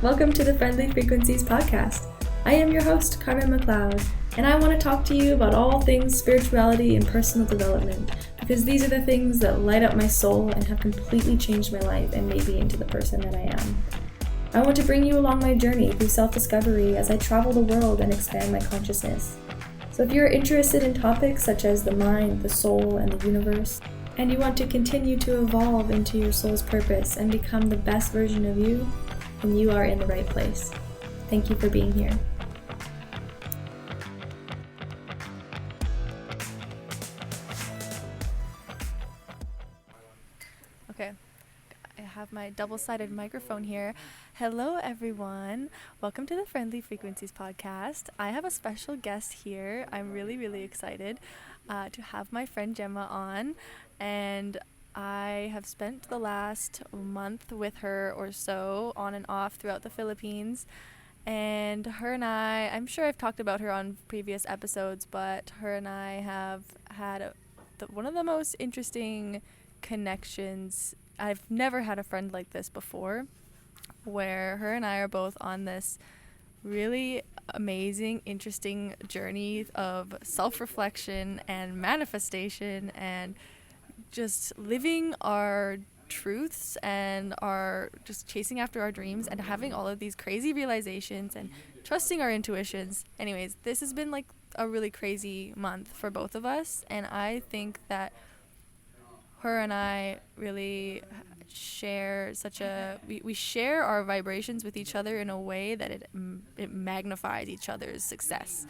Welcome to the Friendly Frequencies podcast. I am your host, Carmen McLeod, and I want to talk to you about all things spirituality and personal development, because these are the things that light up my soul and have completely changed my life and made me into the person that I am. I want to bring you along my journey through self-discovery as I travel the world and expand my consciousness. So if you're interested in topics such as the mind, the soul, and the universe, and you want to continue to evolve into your soul's purpose and become the best version of you, then you are in the right place. Thank you for being here. Okay, I have my double-sided microphone here. Hello, everyone. Welcome to the Friendly Frequencies podcast. I have a special guest here. I'm really excited to have my friend Gema on, and I have spent the last month with her or so on and off throughout the Philippines. And her and I'm sure I've talked about her on previous episodes, but her and I have had one of the most interesting connections. I've never had a friend like this before, where her and I are both on this really amazing, interesting journey of self-reflection and manifestation and just living our truths and our just chasing after our dreams and having all of these crazy realizations and trusting our intuitions. Anyways, this has been like a really crazy month for both of us, and I think that her and I really share we share our vibrations with each other in a way that it magnifies each other's success.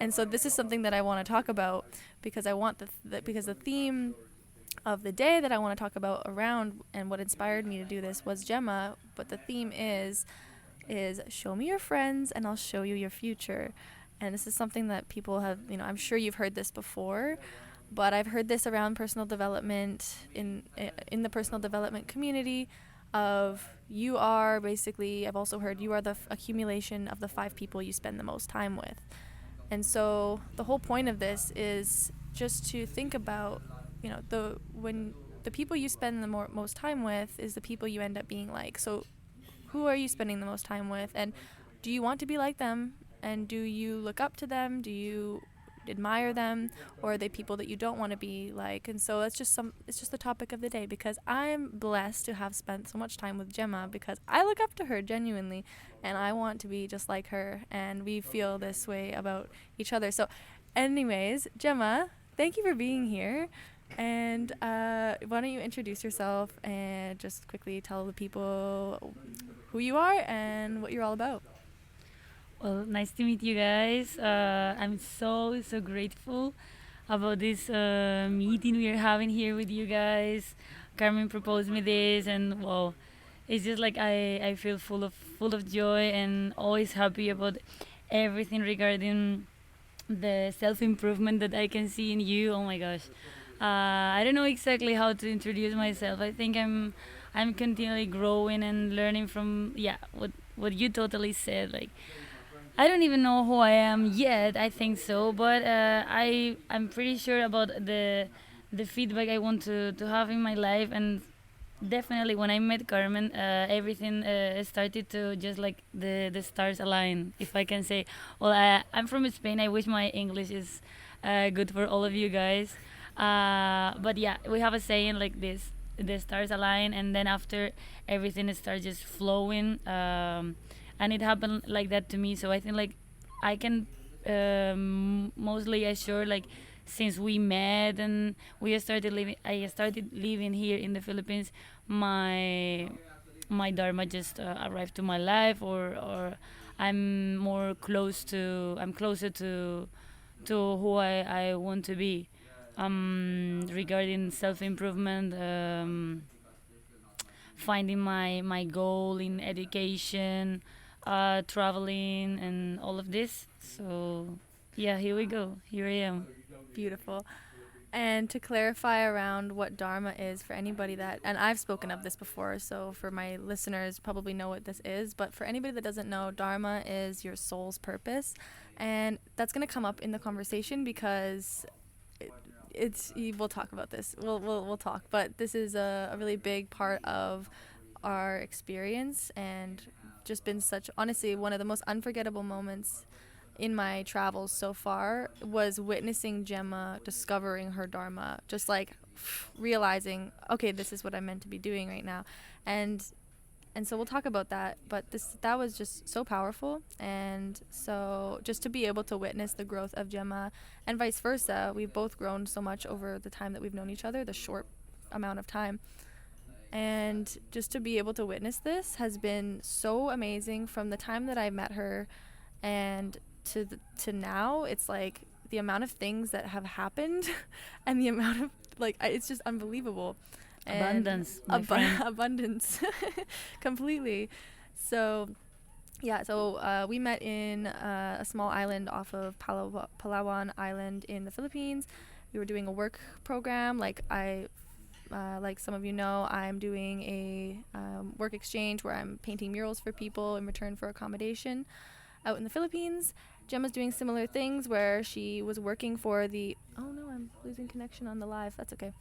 And so this is something that I want to talk about, because I want because the theme of the day that I want to talk about around and what inspired me to do this was Gema, but the theme is show me your friends and I'll show you your future. And this is something that people have, I'm sure you've heard this before, but I've heard this around personal development in the personal development community of you are basically, I've also heard you are the accumulation of the 5 people you spend the most time with. And so the whole point of this is just to think about when the people you spend the most time with is the people you end up being like. So who are you spending the most time with, and do you want to be like them, and do you look up to them, do you admire them, or are they people that you don't want to be like? And so it's just the topic of the day, because I'm blessed to have spent so much time with Gema, because I look up to her genuinely and I want to be just like her, and we feel this way about each other. So anyways, Gema, thank you for being here. And why don't you introduce yourself and just quickly tell the people who you are and what you're all about. Well, nice to meet you guys. I'm so grateful about this meeting we are having here with you guys. Carmen proposed me this, and well, it's just like I feel full of joy and always happy about everything regarding the self-improvement that I can see in you. Oh my gosh. I don't know exactly how to introduce myself. I think I'm continually growing and learning from what you totally said. Like, I don't even know who I am yet. I think so, but I'm pretty sure about the feedback I want to have in my life. And definitely when I met Carmen, everything started to just like the stars align, if I can say. Well, I'm from Spain. I wish my English is good for all of you guys. But yeah, we have a saying like this: the stars align, and then after everything starts just flowing. And it happened like that to me. So I think like I can mostly assure, like, since we met and I started living here in the Philippines, my dharma just arrived to my life, or I'm closer to who I want to be. Regarding self-improvement, finding my goal in education, traveling, and all of this. So yeah, here we go. Here I am. Beautiful. And to clarify around what Dharma is for anybody and I've spoken of this before, so for my listeners probably know what this is, but for anybody that doesn't know, Dharma is your soul's purpose. And that's going to come up in the conversation, because we'll talk about this. We'll talk, but this is a really big part of our experience and just been such, honestly, one of the most unforgettable moments in my travels so far was witnessing Gemma discovering her dharma, just like realizing, okay, this is what I'm meant to be doing right now. And so we'll talk about that, but that was just so powerful. And so just to be able to witness the growth of Gemma and vice versa, we've both grown so much over the time that we've known each other, the short amount of time. And just to be able to witness this has been so amazing from the time that I met her and to now. It's like the amount of things that have happened and the amount of, like, it's just unbelievable. Abundance, my friend. Abundance. Completely. So yeah, so we met in a small island off of Palawan Island in the Philippines. We were doing a work program. Like some of you know, I'm doing a work exchange where I'm painting murals for people in return for accommodation out in the Philippines. Gemma's doing similar things where she was working for the... Oh no, I'm losing connection on the live. That's okay.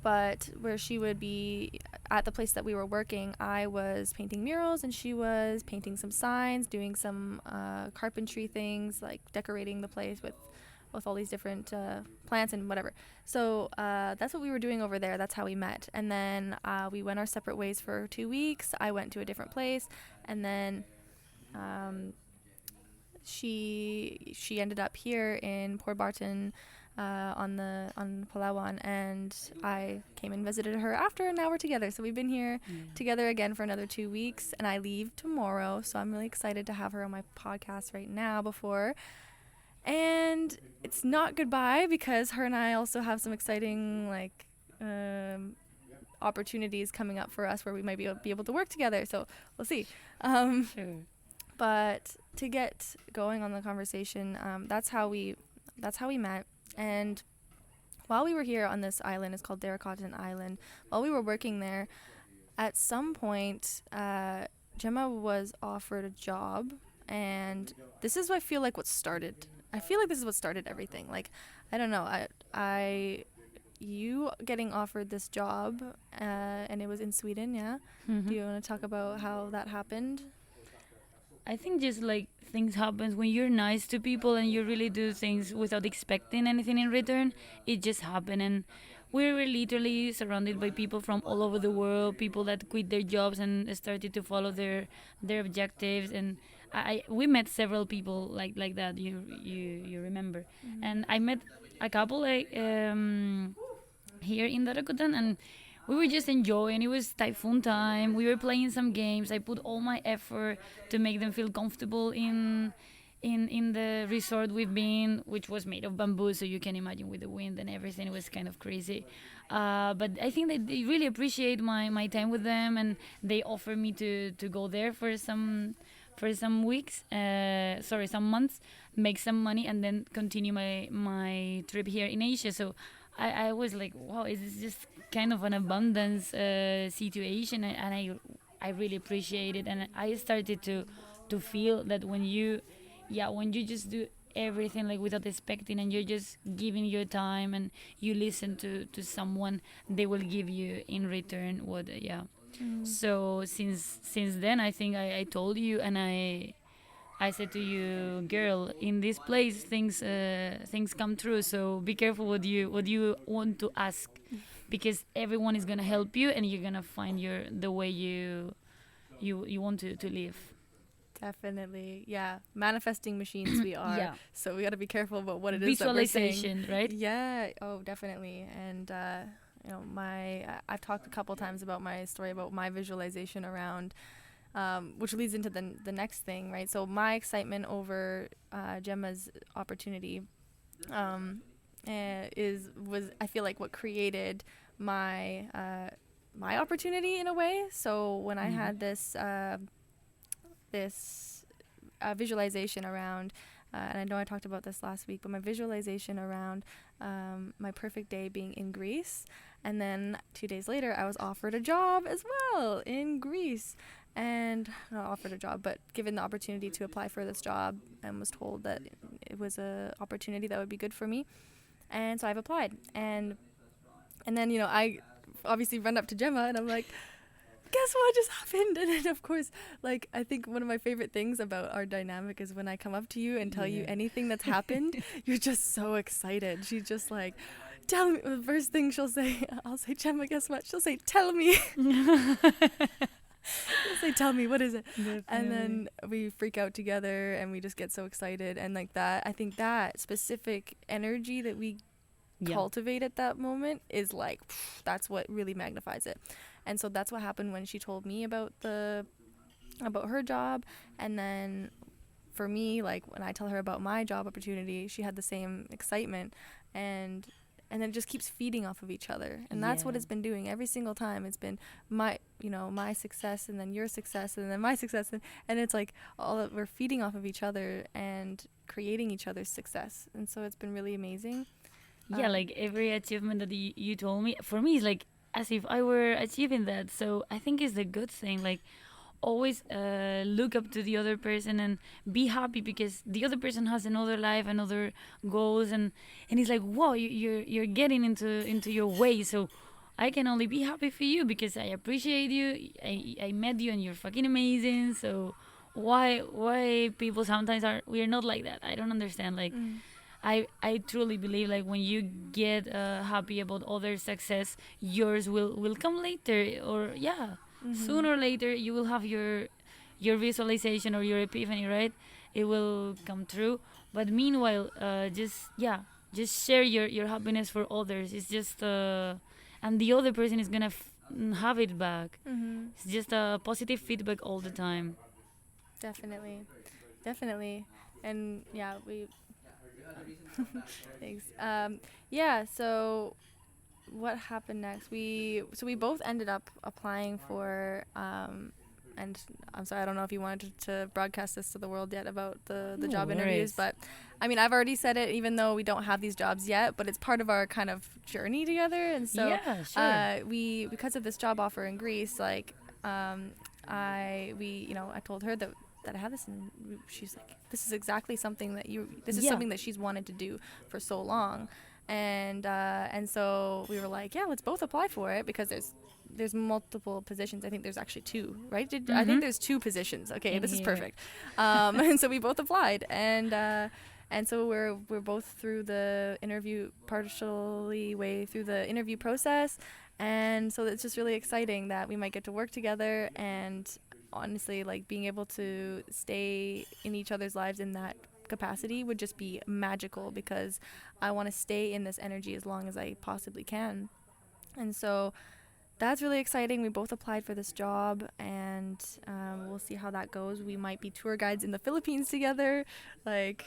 But where she would be at the place that we were working, I was painting murals and she was painting some signs, doing some carpentry things, like decorating the place with all these different plants and whatever. So that's what we were doing over there. That's how we met. And then we went our separate ways for 2 weeks. I went to a different place, and then she ended up here in Port Barton on Palawan, and I came and visited her after, and now we're together. So we've been here together again for another 2 weeks, and I leave tomorrow. So I'm really excited to have her on my podcast right now before. And it's not goodbye, because her and I also have some exciting opportunities coming up for us where we might be able to work together. So we'll see. Sure. But to get going on the conversation, that's how we met. And while we were here on this island, it's called Cotton Island. While we were working there, at some point, Gemma was offered a job, and this is, I feel like, what started. I feel like this is what started everything. Like, I don't know. You getting offered this job, and it was in Sweden, yeah? Mm-hmm. Do you want to talk about how that happened? I think just like things happen when you're nice to people and you really do things without expecting anything in return. It just happened, and we were literally surrounded by people from all over the world, people that quit their jobs and started to follow their objectives. And we met several people like that. You remember? Mm-hmm. And I met a couple here in Darakutan, and we were just enjoying. It was typhoon time. We were playing some games. I put all my effort to make them feel comfortable in the resort we've been, which was made of bamboo, so you can imagine with the wind and everything. It was kind of crazy. But I think that they really appreciate my time with them, and they offered me to go there for some weeks, some months, make some money, and then continue my trip here in Asia. So I was like, wow, is this just kind of an abundance situation? And I really appreciate it. And I started to feel that when you just do everything like without expecting, and you're just giving your time and you listen to someone, they will give you in return what. So since then, I think I told you, and I said to you, girl, in this place things come true. So be careful what you want to ask, because everyone is gonna help you, and you're gonna find the way you want to live. Definitely, yeah. Manifesting machines we are. Yeah. So we got to be careful about what it is that we're Visualization, saying. right? Yeah. Oh, definitely. And I've talked a couple times about my story about my visualization around, which leads into the next thing, right? So my excitement over Gemma's opportunity was I feel like what created my opportunity in a way. So when I had this visualization around, and I know I talked about this last week, but my visualization around my perfect day being in Greece, and then 2 days later I was offered a job as well in Greece, and not offered a job, but given the opportunity to apply for this job, and was told that it was a opportunity that would be good for me, and so I've applied, and then I obviously run up to Gemma and I'm like, guess what just happened? And then, of course, like, I think one of my favorite things about our dynamic is when I come up to you and tell you anything that's happened, you're just so excited. She's just like, tell me. The first thing she'll say, I'll say, Gemma, guess what? She'll say, tell me. She'll say, tell me, what is it? Definitely. And then we freak out together and we just get so excited. And like that, I think that specific energy that we cultivate at that moment is like, that's what really magnifies it. And so that's what happened when she told me about her job. And then for me, like when I tell her about my job opportunity, she had the same excitement, and then it just keeps feeding off of each other. And that's what it's been doing every single time. It's been my success, and then your success, and then my success, and it's like we're feeding off of each other and creating each other's success. And so it's been really amazing. Yeah, like every achievement that you told me, for me, is like as if I were achieving that. So I think it's a good thing. Like always look up to the other person and be happy, because the other person has another life, another goals, and it's like, wow, you're getting into your way. So I can only be happy for you because I appreciate you. I met you and you're fucking amazing. So why people sometimes we're not like that? I don't understand. Like. I truly believe, like, when you get happy about other success, yours will come later, or sooner or later you will have your visualization or your epiphany, right? It will come true. But meanwhile, just share your happiness for others. It's just and the other person is gonna have it back. It's just a positive feedback all the time. Definitely, and we. Thanks. So what happened next? We both ended up applying for and I'm sorry, I don't know if you wanted to broadcast this to the world yet about the job interviews, but I mean, I've already said it, even though we don't have these jobs yet, but it's part of our kind of journey together. And so we, because of this job offer in Greece, like I told her that I have this, and she's like, this is exactly something that something that she's wanted to do for so long. And so we were like, let's both apply for it, because there's multiple positions. I think there's actually 2, right? I think there's 2 positions. Okay, this is perfect. And so we both applied, and so we're both through the interview, partially way through the interview process. And so it's just really exciting that we might get to work together. And honestly, like, being able to stay in each other's lives in that capacity would just be magical, because I want to stay in this energy as long as I possibly can. And so that's really exciting. We both applied for this job, and we'll see how that goes. We might be tour guides in the Philippines together, like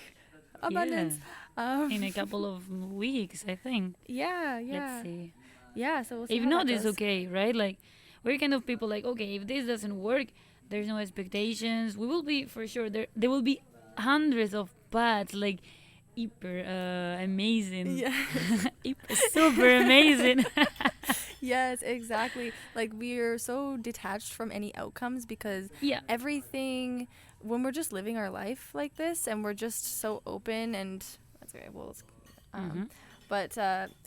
abundance. In a couple of weeks, I think. Let's see. So we'll see. If how not, that it's goes. okay, right? Like, we're kind of people like, okay, if this doesn't work, there's no expectations. We will be, for sure, there will be hundreds of paths, like hyper amazing. Super amazing. Yes, exactly. Like, we're so detached from any outcomes, because everything, when we're just living our life like this, and we're just so open, and that's okay. Well, but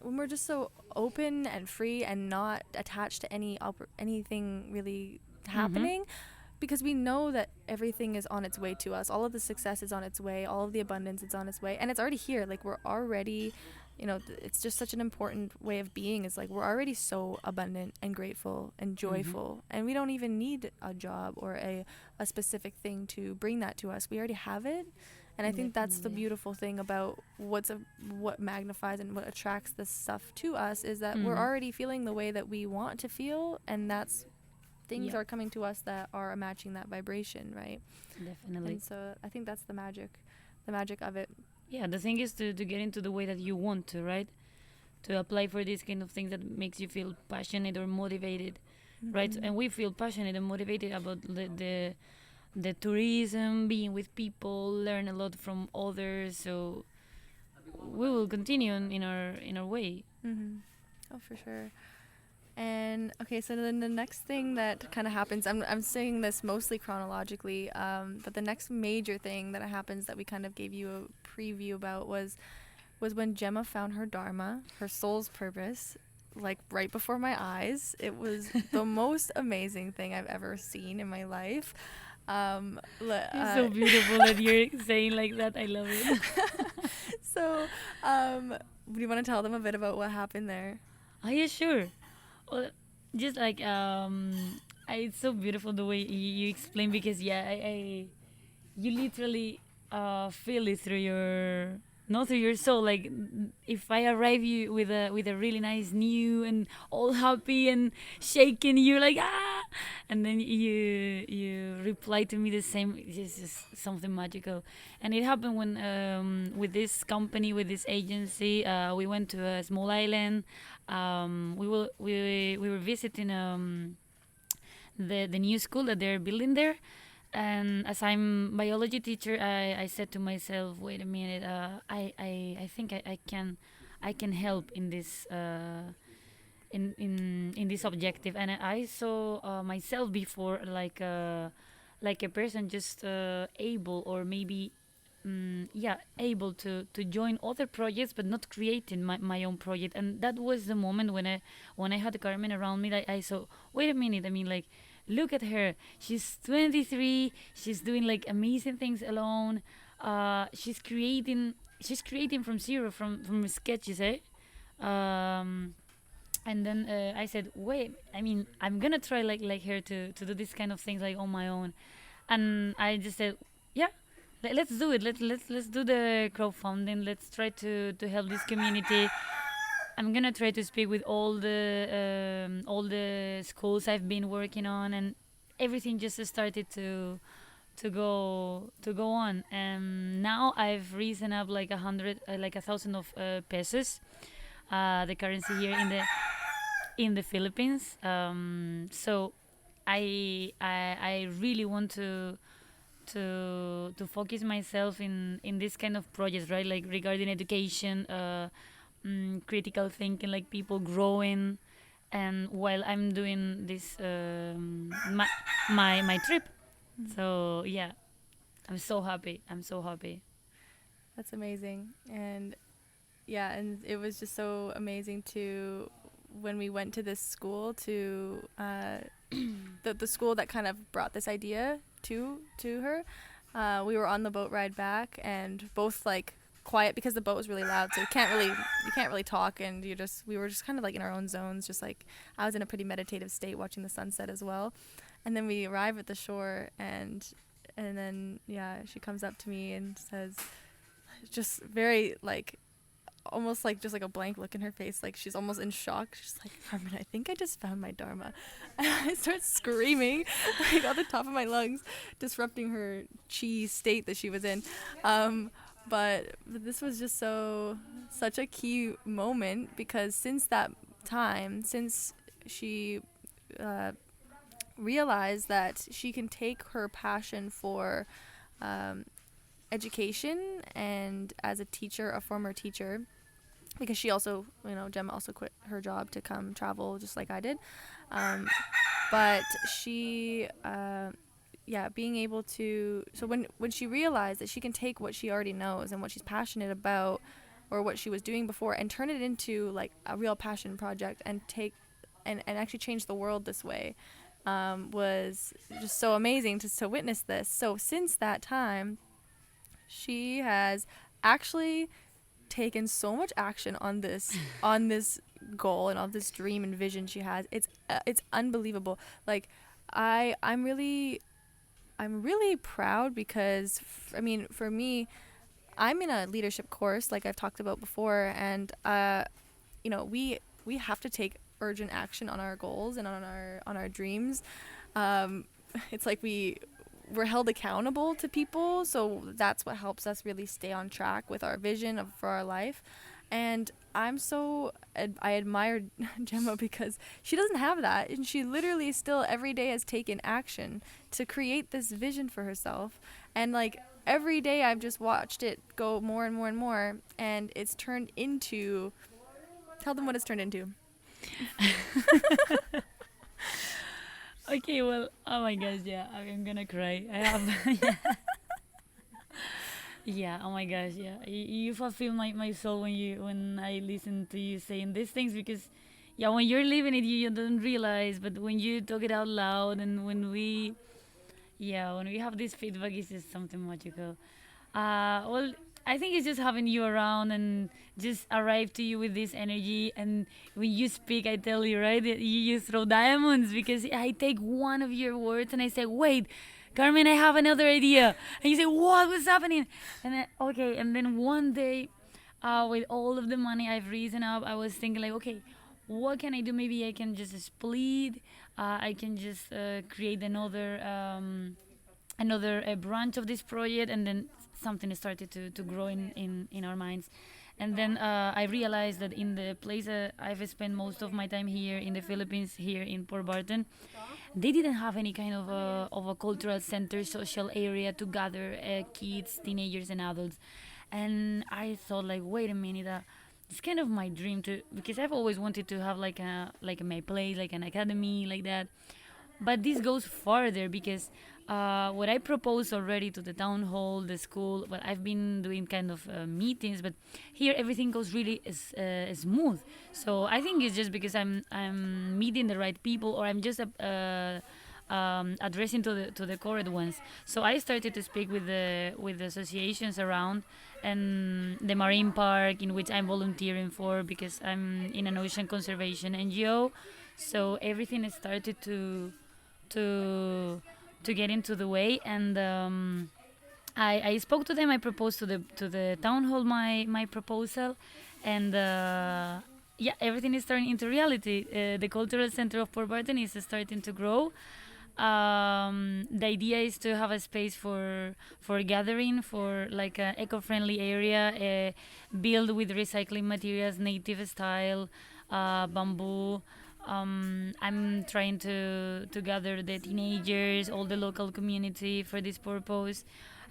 when we're just so open and free and not attached to anything really happening, because we know that everything is on its way to us. All of the success is on its way. All of the abundance is on its way. And it's already here. Like, we're already, it's just such an important way of being. It's like, we're already so abundant and grateful and joyful. And we don't even need a job or a specific thing to bring that to us. We already have it. And I think that's the beautiful thing about what magnifies and what attracts this stuff to us, is that we're already feeling the way that we want to feel, and that's things are coming to us that are matching that vibration, right? Definitely. And so I think that's the magic of it. Yeah, the thing is to get into the way that you want to, right? To apply for these kind of things that makes you feel passionate or motivated, right? And we feel passionate and motivated about the tourism, being with people, learn a lot from others. So we will continue in our way. Oh, for sure. And okay, so then the next thing that kind of happens, I'm saying this mostly chronologically, but the next major thing that happens that we kind of gave you a preview about was when Gemma found her dharma, her soul's purpose, like right before my eyes. It was the most amazing thing I've ever seen in my life. It's so beautiful that you're saying like that. I love it. So, do you want to tell them a bit about what happened there? Oh yeah, sure. Well, just like it's so beautiful the way you explain, because yeah, you literally feel it through your, not through your soul. Like if I arrive you with a really nice new and all happy and shaking, you're like ah, and then you reply to me the same. It's just something magical. And it happened when with this company, with this agency, we went to a small island. We were visiting the new school that they're building there. And as I'm biology teacher, I said to myself, wait a minute, I think I can help in this in this objective. And I saw myself before like a person just able, or maybe yeah, able to join other projects but not creating my own project. And that was the moment when I had Carmen around me. I saw, wait a minute, I mean, like, look at her, she's 23, she's doing like amazing things alone. She's creating from zero, from sketches, eh? um and then I said, wait, I mean, I'm gonna try like her to do this kind of things like on my own. And I just said, yeah, let's do it. Let's do the crowdfunding. Let's try to help this community. I'm gonna try to speak with all the schools I've been working on, and everything just started to go on. And now I've risen up like 1,000 of pesos, the currency here in the Philippines. So I really want to focus myself in this kind of projects, right? Like regarding education, critical thinking, like people growing, and while I'm doing this my trip. So yeah, I'm so happy. I'm so happy. That's amazing. And yeah, and it was just so amazing to when we went to this school to the school that kind of brought this idea to her. We were on the boat ride back and both like quiet because the boat was really loud, so you can't really talk, and we were just kind of like in our own zones, just like I was in a pretty meditative state watching the sunset as well. And then we arrive at the shore, and then yeah, she comes up to me and says, just very like almost like just like a blank look in her face, like she's almost in shock. She's like, Carmen, I think I just found my dharma. And I start screaming like at the top of my lungs, disrupting her chi state that she was in. But this was just such a key moment, because since that time, since she realized that she can take her passion for education, and as a teacher, a former teacher, because she also, Gemma also quit her job to come travel just like I did. But she, being able to, so when she realized that she can take what she already knows and what she's passionate about, or what she was doing before, and turn it into like a real passion project, and and actually change the world this way, was just so amazing to witness this. So since that time, she has actually taken so much action on this goal and on this dream and vision she has. It's unbelievable. Like I'm really proud, because for me, I'm in a leadership course like I've talked about before, and we have to take urgent action on our goals and on our dreams. It's like we're held accountable to people, so that's what helps us really stay on track with our vision for our life. And I admire Gemma, because she doesn't have that, and she literally still every day has taken action to create this vision for herself. And like every day I've just watched it go more and more and more, and it's turned into, tell them what it's turned into. Okay, well, oh my gosh, yeah, I'm gonna cry. I have, yeah, oh my gosh, yeah. You fulfill my soul when I listen to you saying these things, because, yeah, when you're living it, you don't realize, but when you talk it out loud, and when we, yeah, when we have this feedback, it's just something magical. Well, I think it's just having you around and just arrive to you with this energy. And when you speak, I tell you, right, that you just throw diamonds, because I take one of your words and I say, wait, Carmen, I have another idea. And you say, what was happening? And then, okay. And then one day, with all of the money I've risen up, I was thinking, like, okay, what can I do? Maybe I can just split. I can just create another branch of this project, and then something started to grow in our minds. And then I realized that in the place I've spent most of my time here in the Philippines, here in Port Barton, they didn't have any kind of a cultural center, social area to gather kids, teenagers, and adults. And I thought, like, wait a minute, it's kind of my dream to, because I've always wanted to have like my place, like an academy, like that. But this goes further, because what I proposed already to the town hall, the school, well, I've been doing kind of meetings, but here everything goes really smooth. So I think it's just because I'm meeting the right people, or I'm just addressing to the correct ones. So I started to speak with the associations around, and the marine park in which I'm volunteering for, because I'm in an ocean conservation NGO. So everything started to to get into the way. And I spoke to them. I proposed to the town hall my proposal. And yeah, everything is turning into reality. The cultural center of Port Barton is starting to grow. The idea is to have a space for gathering, for like an eco-friendly area, built with recycling materials, native style, bamboo. I'm trying to gather the teenagers, all the local community for this purpose.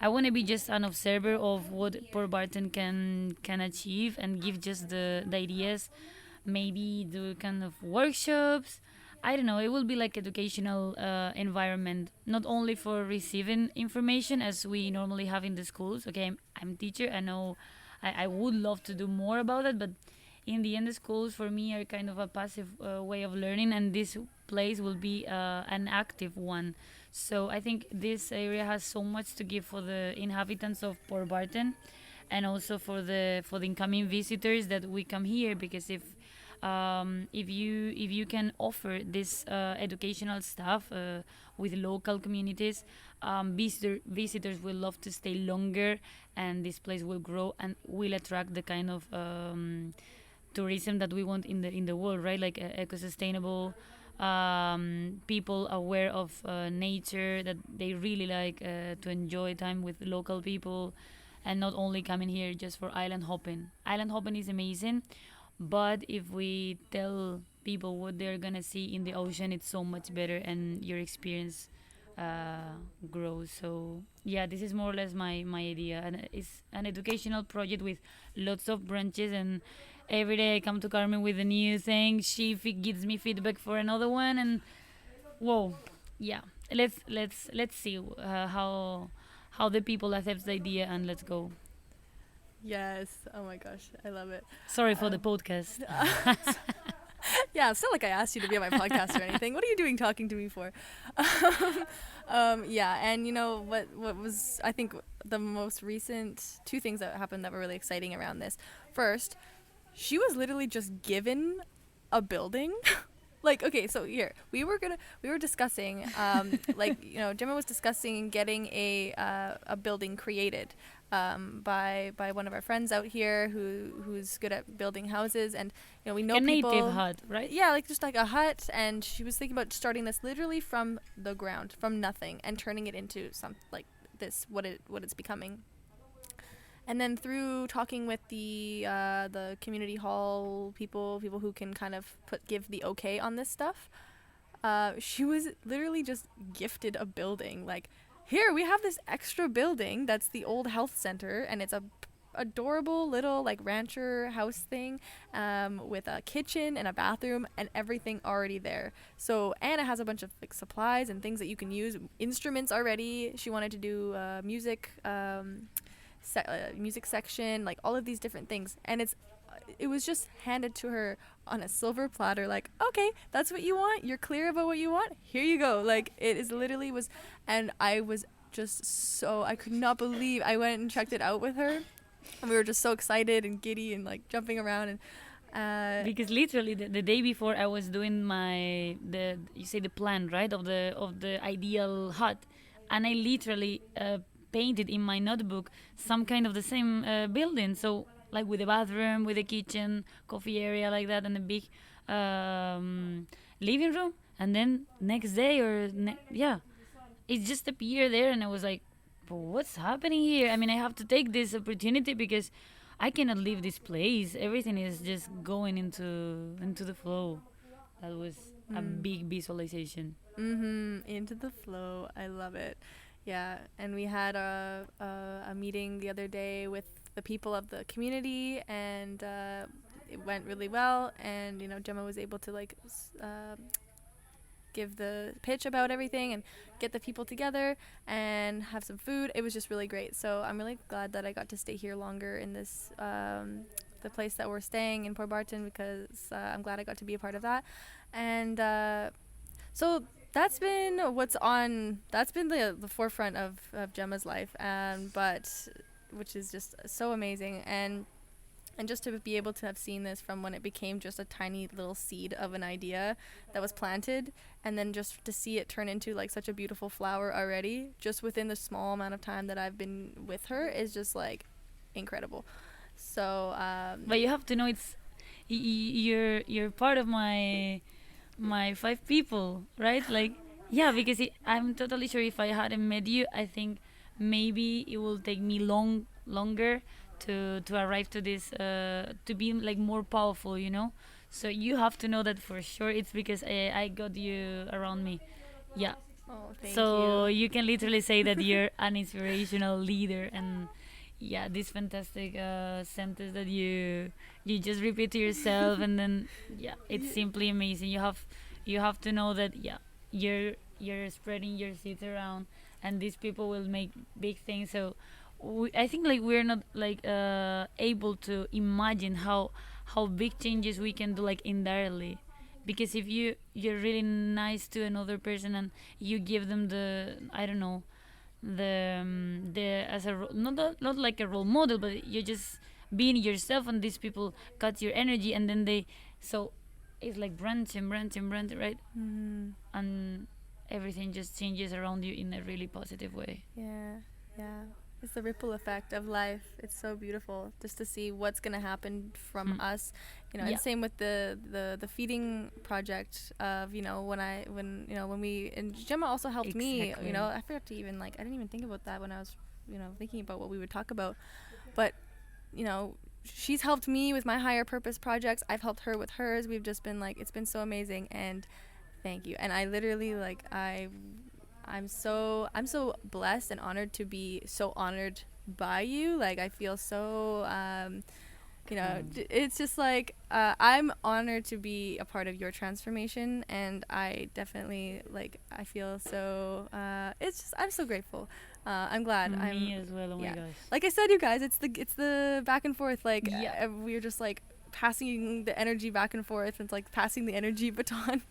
I want to be just an observer of what Port Barton can achieve, and give just the ideas. Maybe do kind of workshops. I don't know. It will be like educational environment, not only for receiving information as we normally have in the schools. Okay, I'm teacher. I know. I would love to do more about it, but in the end, the schools for me are kind of a passive way of learning, and this place will be an active one. So I think this area has so much to give for the inhabitants of Port Barton, and also for the incoming visitors that we come here. Because if you can offer this educational stuff with local communities, visitors will love to stay longer, and this place will grow and will attract the kind of tourism that we want in the world, right? Like eco-sustainable, people aware of nature, that they really like to enjoy time with local people, and not only coming here just for island hopping. Island hopping is amazing, but if we tell people what they're gonna see in the ocean, it's so much better, and your experience grows. So yeah, this is more or less my idea, and it's an educational project with lots of branches. And every day I come to Carmen with a new thing. She gives me feedback for another one, and whoa, yeah. Let's see how the people accept the idea, and let's go. Yes. Oh my gosh, I love it. Sorry for the podcast. Yeah, it's not like I asked you to be on my podcast or anything. What are you doing talking to me for? Yeah, and you know what was, I think, the most recent two things that happened that were really exciting around this. First, she was literally just given a building. Like, okay, so here we were discussing, like, you know, Gemma was discussing getting a building created by one of our friends out here who's good at building houses. And you know, we know A people, native hut, right? yeah, like just like a hut. And she was thinking about starting this literally from the ground, from nothing, and turning it into some like this, what it's becoming. And then through talking with the community hall people who can kind of give the okay on this stuff, she was literally just gifted a building. Like, here we have this extra building that's the old health center, and it's a adorable little like rancher house thing, with a kitchen and a bathroom and everything already there. So Anna has a bunch of like supplies and things that you can use, instruments already. She wanted to do music section, like all of these different things, and it's it was just handed to her on a silver platter, like, okay, that's what you want, you're clear about what you want, here you go. Like, it is literally was. And I was just so, I could not believe, I went and checked it out with her, and we were just so excited and giddy and like jumping around. And because literally the day before I was doing the you say the plan, right, of the ideal hut, and I literally painted in my notebook some kind of the same building, so like with a bathroom, with a kitchen, coffee area like that, and a big living room. And then next day yeah, it just appeared there, and I was like, "But what's happening here? I mean, I have to take this opportunity because I cannot leave this place. Everything is just going into the flow." That was a big visualization. Into the flow. I love it. Yeah, and we had a meeting the other day with the people of the community, and it went really well. And Gemma was able to like give the pitch about everything and get the people together and have some food. It was just really great. So I'm really glad that I got to stay here longer in this the place that we're staying in Port Barton, because I'm glad I got to be a part of that. And so that's been the forefront of Gemma's life, but which is just so amazing. And just to be able to have seen this from when it became just a tiny little seed of an idea that was planted, and then just to see it turn into like such a beautiful flower already, just within the small amount of time that I've been with her, is just like incredible. So But you have to know you're part of my 5 people, right? Like, yeah, because I'm totally sure if I hadn't met you, I think maybe it will take me longer to arrive to this to be like more powerful, you know. So you have to know that for sure. It's because I got you around me. Yeah. oh, thank So you. you can literally say that you're an inspirational leader. And yeah, this fantastic sentence that you just repeat to yourself, and then yeah, it's simply amazing. You have to know that yeah, you're spreading your seeds around, and these people will make big things. So I think like we're not like able to imagine how big changes we can do like indirectly, because if you're really nice to another person and you give them the, I don't know, the as a not like a role model, but you're just being yourself, and these people cut your energy, and then they, so it's like branching, right? And everything just changes around you in a really positive way. Yeah, yeah. It's the ripple effect of life. It's so beautiful just to see what's gonna happen from us, Yeah. And same with the feeding project of when we, and Gemma also helped me. Exactly. I forgot to even I didn't even think about that when I was thinking about what we would talk about, but she's helped me with my higher purpose projects. I've helped her with hers. We've just been it's been so amazing, and thank you. And I literally I'm so blessed and honored to be so honored by you. Like, I feel so it's just I'm honored to be a part of your transformation, and I definitely I feel so it's just, I'm so grateful. I'm glad. Me as well. Oh my yeah. gosh. Like I said, you guys, it's the back and forth. Yeah. We're just passing the energy back and forth. It's passing the energy baton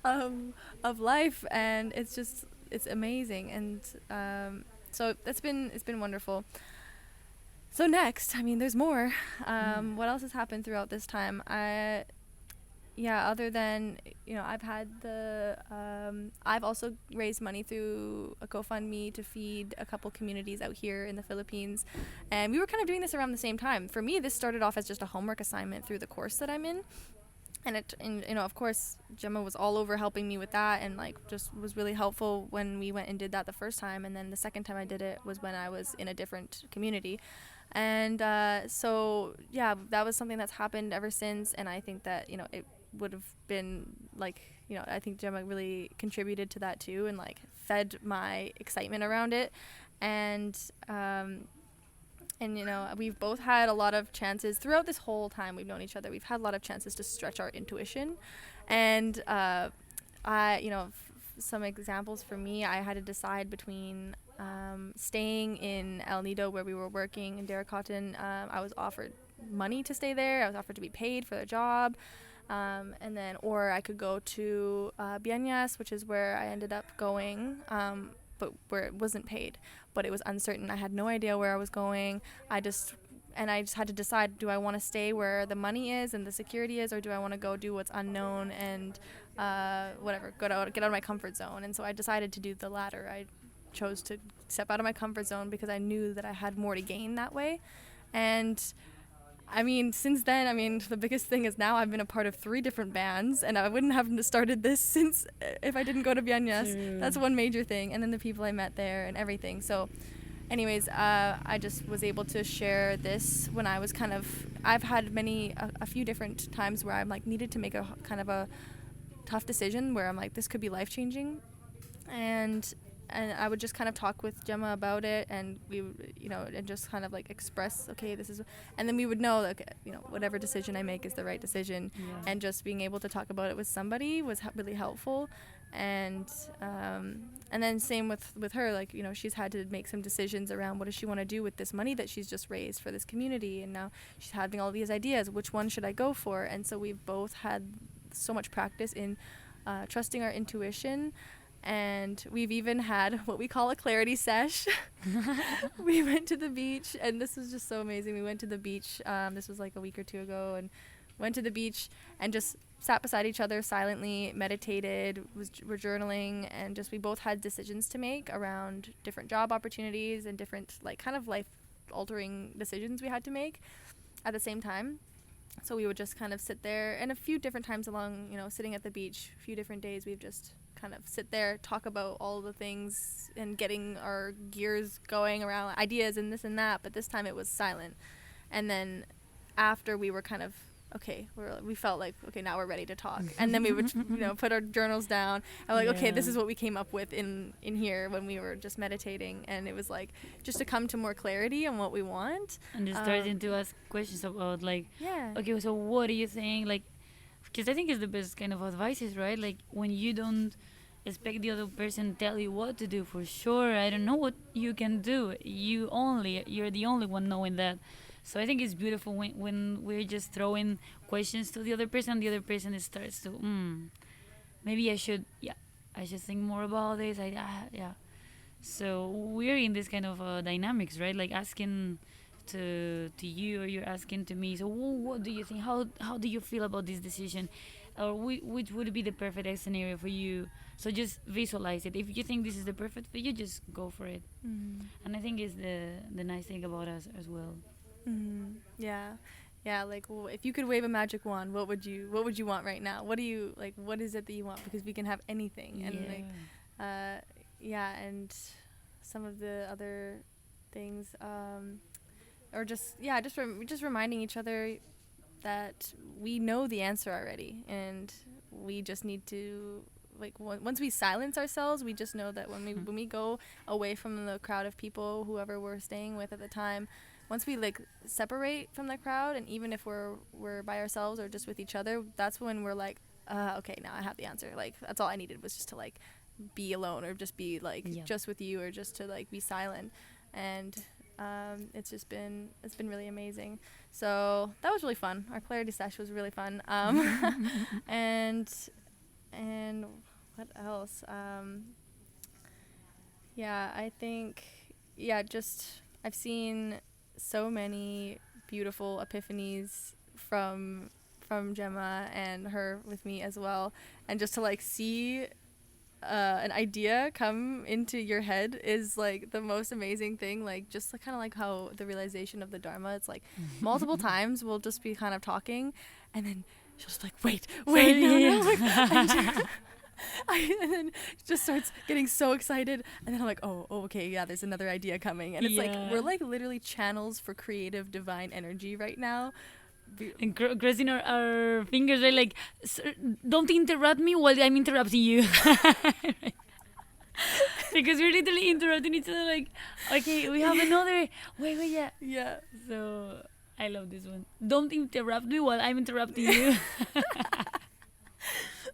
of life, and it's amazing. And so it's been wonderful. So next, I mean, there's more. What else has happened throughout this time? Other than I've also raised money through a GoFundMe to feed a couple communities out here in the Philippines, and we were kind of doing this around the same time. For me, this started off as just a homework assignment through the course that I'm in, and of course, Gemma was all over helping me with that, and just was really helpful when we went and did that the first time, and then the second time I did it was when I was in a different community. And so yeah, that was something that's happened ever since, and I think that it would have been I think Gemma really contributed to that too, and fed my excitement around it. And we've both had a lot of chances throughout this whole time we've known each other. We've had a lot of chances to stretch our intuition, and some examples for me, I had to decide between staying in El Nido where we were working in Derricotton. I was offered money to stay there. I was offered to be paid for the job. And then, or I could go to Biañas, which is where I ended up going, but where it wasn't paid, but it was uncertain. I had no idea where I was going. I just had to decide, do I want to stay where the money is and the security is, or do I want to go do what's unknown and whatever, get out of my comfort zone? And so I decided to do the latter. I chose to step out of my comfort zone because I knew that I had more to gain that way. And I mean, since then, I mean, the biggest thing is now I've been a part of 3 different bands, and I wouldn't have started this since if I didn't go to Biañas. That's one major thing. And then the people I met there and everything. So anyways, I just was able to share this when I was I've had a few different times where I'm like needed to make a kind of a tough decision where I'm like, this could be life-changing. And I would just kind of talk with Gema about it, and we would, and just kind of like express, okay, this is, and then we would know, like, whatever decision I make is the right decision. Yeah. And just being able to talk about it with somebody was really helpful. And then same with her, like, she's had to make some decisions around what does she want to do with this money that she's just raised for this community, and now she's having all these ideas, which one should I go for? And so we've both had so much practice in trusting our intuition. And we've even had what we call a clarity sesh. We went to the beach, and this was just so amazing. We went to the beach, this was like a week or 2 ago, and went to the beach and just sat beside each other silently, meditated, were journaling, and just we both had decisions to make around different job opportunities and different like kind of life-altering decisions we had to make at the same time. So we would just kind of sit there, and a few different times along, sitting at the beach, a few different days, we've just kind of sit there, talk about all the things and getting our gears going around ideas and this and that, but this time it was silent. And then after we were kind of, okay, we felt like, okay, now we're ready to talk. And then we would, put our journals down and like, okay, this is what we came up with in here when we were just meditating. And it was like, just to come to more clarity on what we want. And just starting to ask questions about like, okay, so what do you think? Like, because I think it's the best kind of advices, right? Like when you don't expect the other person to tell you what to do, for sure, I don't know what you can do. You're the only one knowing that. So I think it's beautiful when we're just throwing questions to the other person starts to, maybe I should think more about this. So we're in this kind of dynamics, right? Like asking to you, or you're asking to me. So what do you think? How do you feel about this decision? Or which would be the perfect scenario for you? So just visualize it. If you think this is the perfect for you, just go for it. Mm-hmm. And I think it's the nice thing about us as well. Mm-hmm. Yeah. Like, if you could wave a magic wand, what would you want right now? What do you like? What is it that you want? Because we can have anything. And and some of the other things, or just reminding each other that we know the answer already, and we just need to, like, once we silence ourselves, we just know that when we go away from the crowd of people, whoever we're staying with at the time, once we like separate from the crowd, and even if we're by ourselves or just with each other, that's when we're like, okay, now I have the answer. Like, that's all I needed was just to like be alone, or just be like just with you, or just to like be silent. And it's been really amazing. So that was really fun. Our clarity sesh was really fun. And what else? I think just I've seen so many beautiful epiphanies from Gema and her with me as well, and just to like see an idea come into your head is like the most amazing thing. Like, just like, kind of like how the realization of the Dharma, it's like multiple times we'll just be kind of talking, and then she'll just like, wait, no. And then just starts getting so excited, and then I'm like, oh, okay, yeah, there's another idea coming. And it's like, we're like literally channels for creative divine energy right now. And crossing our fingers, right? Like, don't interrupt me while I'm interrupting you. Because we're literally interrupting each other, like, okay, we have another, wait, yeah. So I love this one. Don't interrupt me while I'm interrupting you.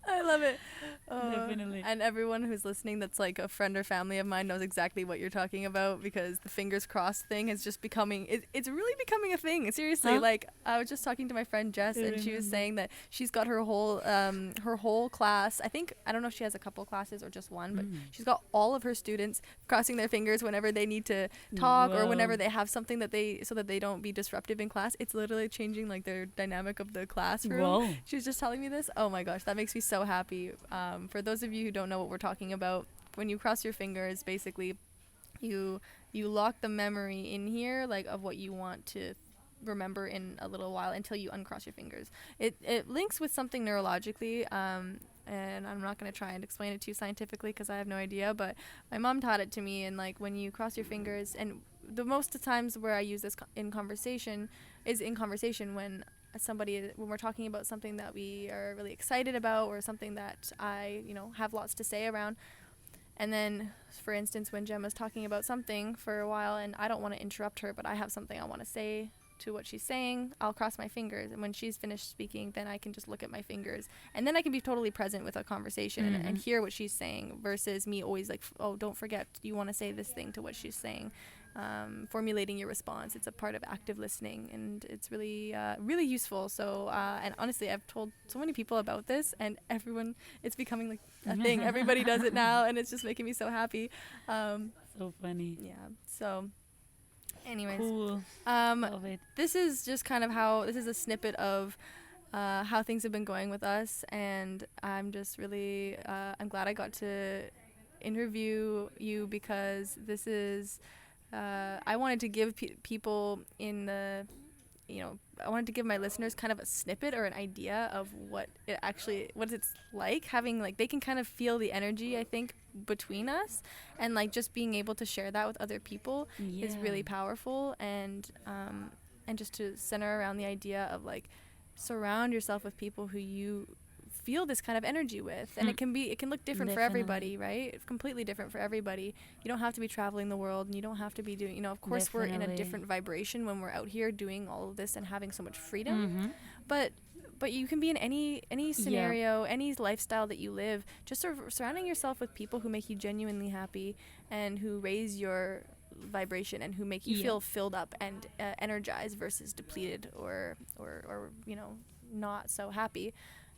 I love it. Definitely. And everyone who's listening that's like a friend or family of mine knows exactly what you're talking about, because the fingers crossed thing is just becoming, it's really becoming a thing. Seriously, Huh? like I was just talking to my friend Jess, I and she was remember. saying that she's got her whole class. I think, I don't know if she has a couple classes or just one, but Mm. she's got all of her students crossing their fingers whenever they need to talk or Wow. whenever they have something that they, so that they don't be disruptive in class. It's literally changing like their dynamic of the classroom. Wow. She was just telling me this. Oh my gosh, that makes me so happy. For those of you who don't know what we're talking about, when you cross your fingers, basically you lock the memory in here, like of what you want to remember in a little while, until you uncross your fingers. It links with something neurologically, and I'm not going to try and explain it to you scientifically because I have no idea, but my mom taught it to me. And like when you cross your fingers, and the most of the times where I use this in conversation is in conversation, when when we're talking about something that we are really excited about, or something that I have lots to say around. And then, for instance, when Gemma's talking about something for a while and I don't want to interrupt her, but I have something I want to say to what she's saying, I'll cross my fingers. And when she's finished speaking, then I can just look at my fingers. And then I can be totally present with a conversation, and hear what she's saying, versus me always like, oh, don't forget, you want to say this thing to what she's saying. Formulating your response. It's a part of active listening, and it's really, really useful. So, and honestly, I've told so many people about this, and everyone, it's becoming like a thing. Everybody does it now, and it's just making me so happy. So funny. Yeah. So, anyways, Cool. Love it. this is just kind of this is a snippet of how things have been going with us, and I'm just really, I'm glad I got to interview you, because this is, I wanted to give people in the, I wanted to give my listeners kind of a snippet or an idea of what it's like having, like, they can kind of feel the energy, I think, between us, and like just being able to share that with other people is really powerful. And just to center around the idea of like, surround yourself with people who you feel this kind of energy with. And it can look different for everybody, right? It's completely different for everybody. You don't have to be traveling the world, and you don't have to be doing, of course we're in a different vibration when we're out here doing all of this and having so much freedom. But you can be in any scenario, any lifestyle that you live, just sort of surrounding yourself with people who make you genuinely happy, and who raise your vibration, and who make you feel filled up and energized, versus depleted or not so happy.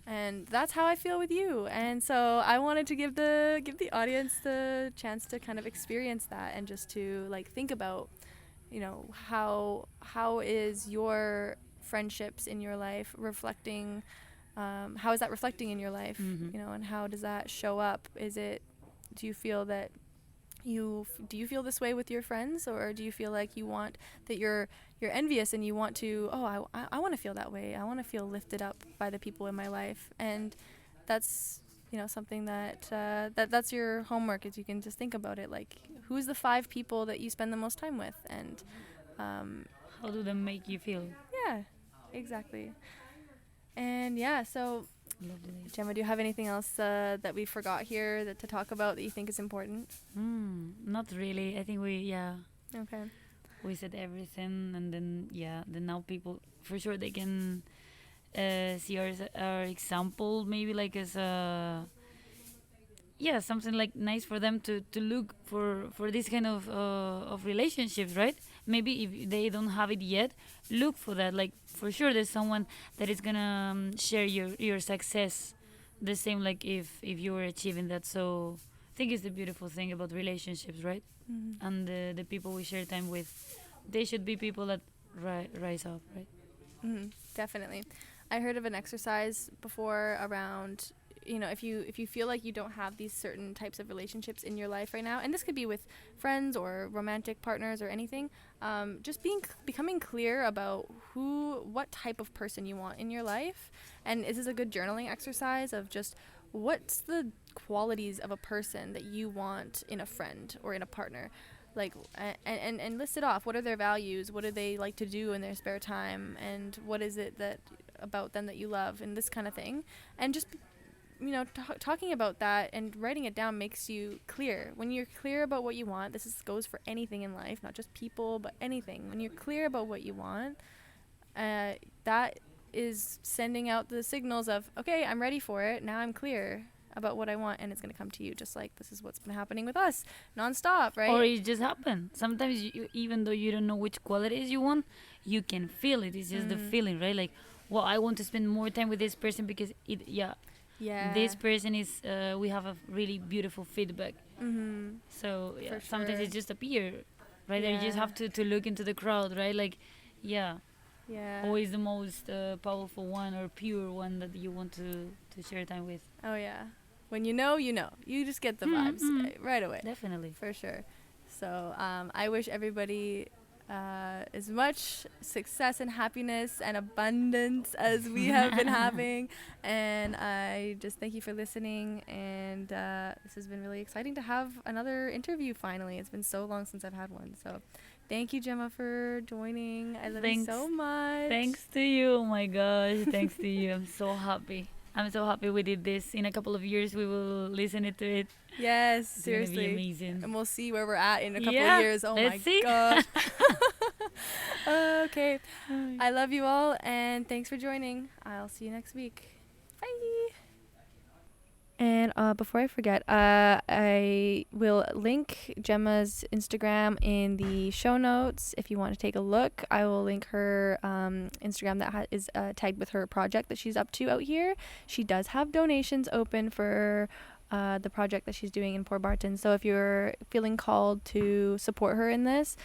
And that's how I feel with you. And so I wanted to give the audience the chance to kind of experience that, and just to like think about, how is your friendships in your life reflecting, how is that reflecting in your life, and how does that show up? Do you feel that do you feel this way with your friends, or do you feel like you're envious, and you want to, I want to feel that way. I want to feel lifted up by the people in my life. And that's something that that's your homework, is you can just think about it, like, who's the 5 people that you spend the most time with, and How do they make you feel? yeah, exactly. And yeah, so Lovely. Gemma, do you have anything else that we forgot here to talk about that you think is important? Not really. I think Okay. we said everything, and then now people for sure they can see our example, maybe like as a something like nice for them to look for this kind of relationships, right? Maybe if they don't have it yet, look for that. Like, for sure there's someone that is gonna share your success, the same like if you were achieving that. So I think it's the beautiful thing about relationships, right? And the people we share time with, they should be people that rise up, right? Definitely. I heard of an exercise before around, if you feel like you don't have these certain types of relationships in your life right now, and this could be with friends or romantic partners or anything, just becoming clear about what type of person you want in your life. And this is a good journaling exercise of just, what's the qualities of a person that you want in a friend or in a partner, like, and list it off. What are their values? What do they like to do in their spare time? And what is it that about them that you love, and this kind of thing. And just talking about that and writing it down makes you clear. When you're clear about what you want, goes for anything in life, not just people, but anything. When you're clear about what you want, that is sending out the signals of, okay, I'm ready for it. Now I'm clear. about what I want, and it's going to come to you, just like this is what's been happening with us nonstop, right? Or it just happen. Sometimes even though you don't know which qualities you want, you can feel it. It's just the feeling, right? Like, well, I want to spend more time with this person because this person is we have a really beautiful feedback. So sometimes it just appear, right? You just have to look into the crowd, right? Like, always the most powerful one or pure one that you want to share time with. Oh yeah, when you know, you just get the vibes right away. Definitely, for sure. So I wish everybody as much success and happiness and abundance as we have been having, and I just thank you for listening, and this has been really exciting to have another interview finally. It's been so long since I've had one, so thank you, Gema, for joining. I love you so much. Thanks to you. Oh my gosh, thanks to you. I'm so happy we did this. In a couple of years we will listen to it. Yes, it's seriously, gonna be amazing, and we'll see where we're at in a couple of years. Oh my gosh. Okay, I love you all, and thanks for joining. I'll see you next week. Bye. And before I forget, I will link Gemma's Instagram in the show notes if you want to take a look. I will link her Instagram that is tagged with her project that she's up to out here. She does have donations open for the project that she's doing in Port Barton. So if you're feeling called to support her in this,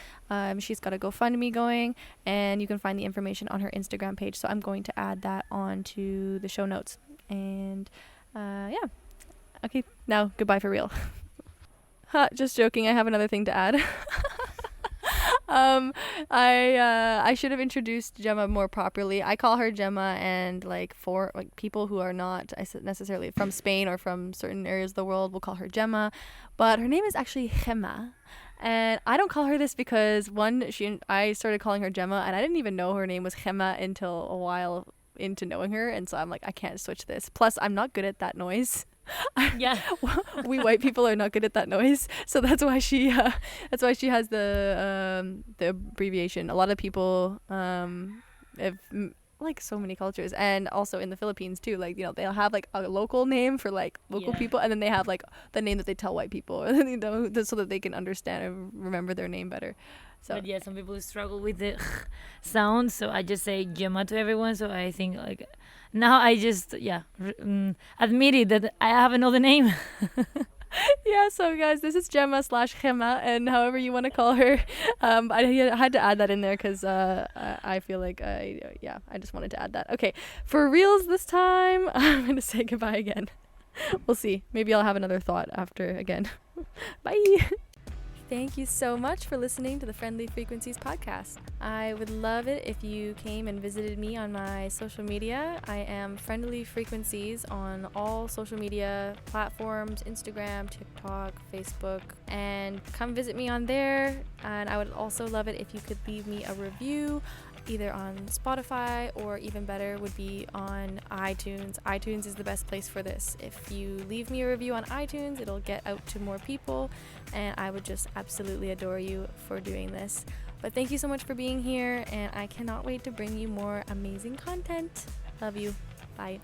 she's got a GoFundMe going, and you can find the information on her Instagram page. So I'm going to add that onto the show notes. And okay, now goodbye for real. Just joking, I have another thing to add. I should have introduced Gema more properly. I call her Gema, and for people who are not necessarily from Spain or from certain areas of the world will call her Gema, but her name is actually Gema. And I don't call her this because I started calling her Gema, and I didn't even know her name was Gema until a while into knowing her, and so I'm like, I can't switch this. Plus, I'm not good at that noise. We white people are not good at that noise, so that's why she has the abbreviation. A lot of people have so many cultures, and also in the Philippines too, they'll have a local name for local people, and then they have the name that they tell white people so that they can understand and remember their name better. So but some people struggle with the sound, so I just say Gema to everyone. So I think now I just admitted that I have another name. So guys, this is Gema/Gema, and however you want to call her. I had to add that in there because I feel like I just wanted to add that. Okay, for reals this time, I'm going to say goodbye again. We'll see. Maybe I'll have another thought after again. Bye. Thank you so much for listening to the Friendly Frequencies podcast. I would love it if you came and visited me on my social media. I am Friendly Frequencies on all social media platforms, Instagram, TikTok, Facebook, and come visit me on there. And I would also love it if you could leave me a review either on Spotify, or even better would be on iTunes. iTunes is the best place for this. If you leave me a review on iTunes, it'll get out to more people, and I would just absolutely adore you for doing this. But thank you so much for being here, and I cannot wait to bring you more amazing content. Love you. Bye.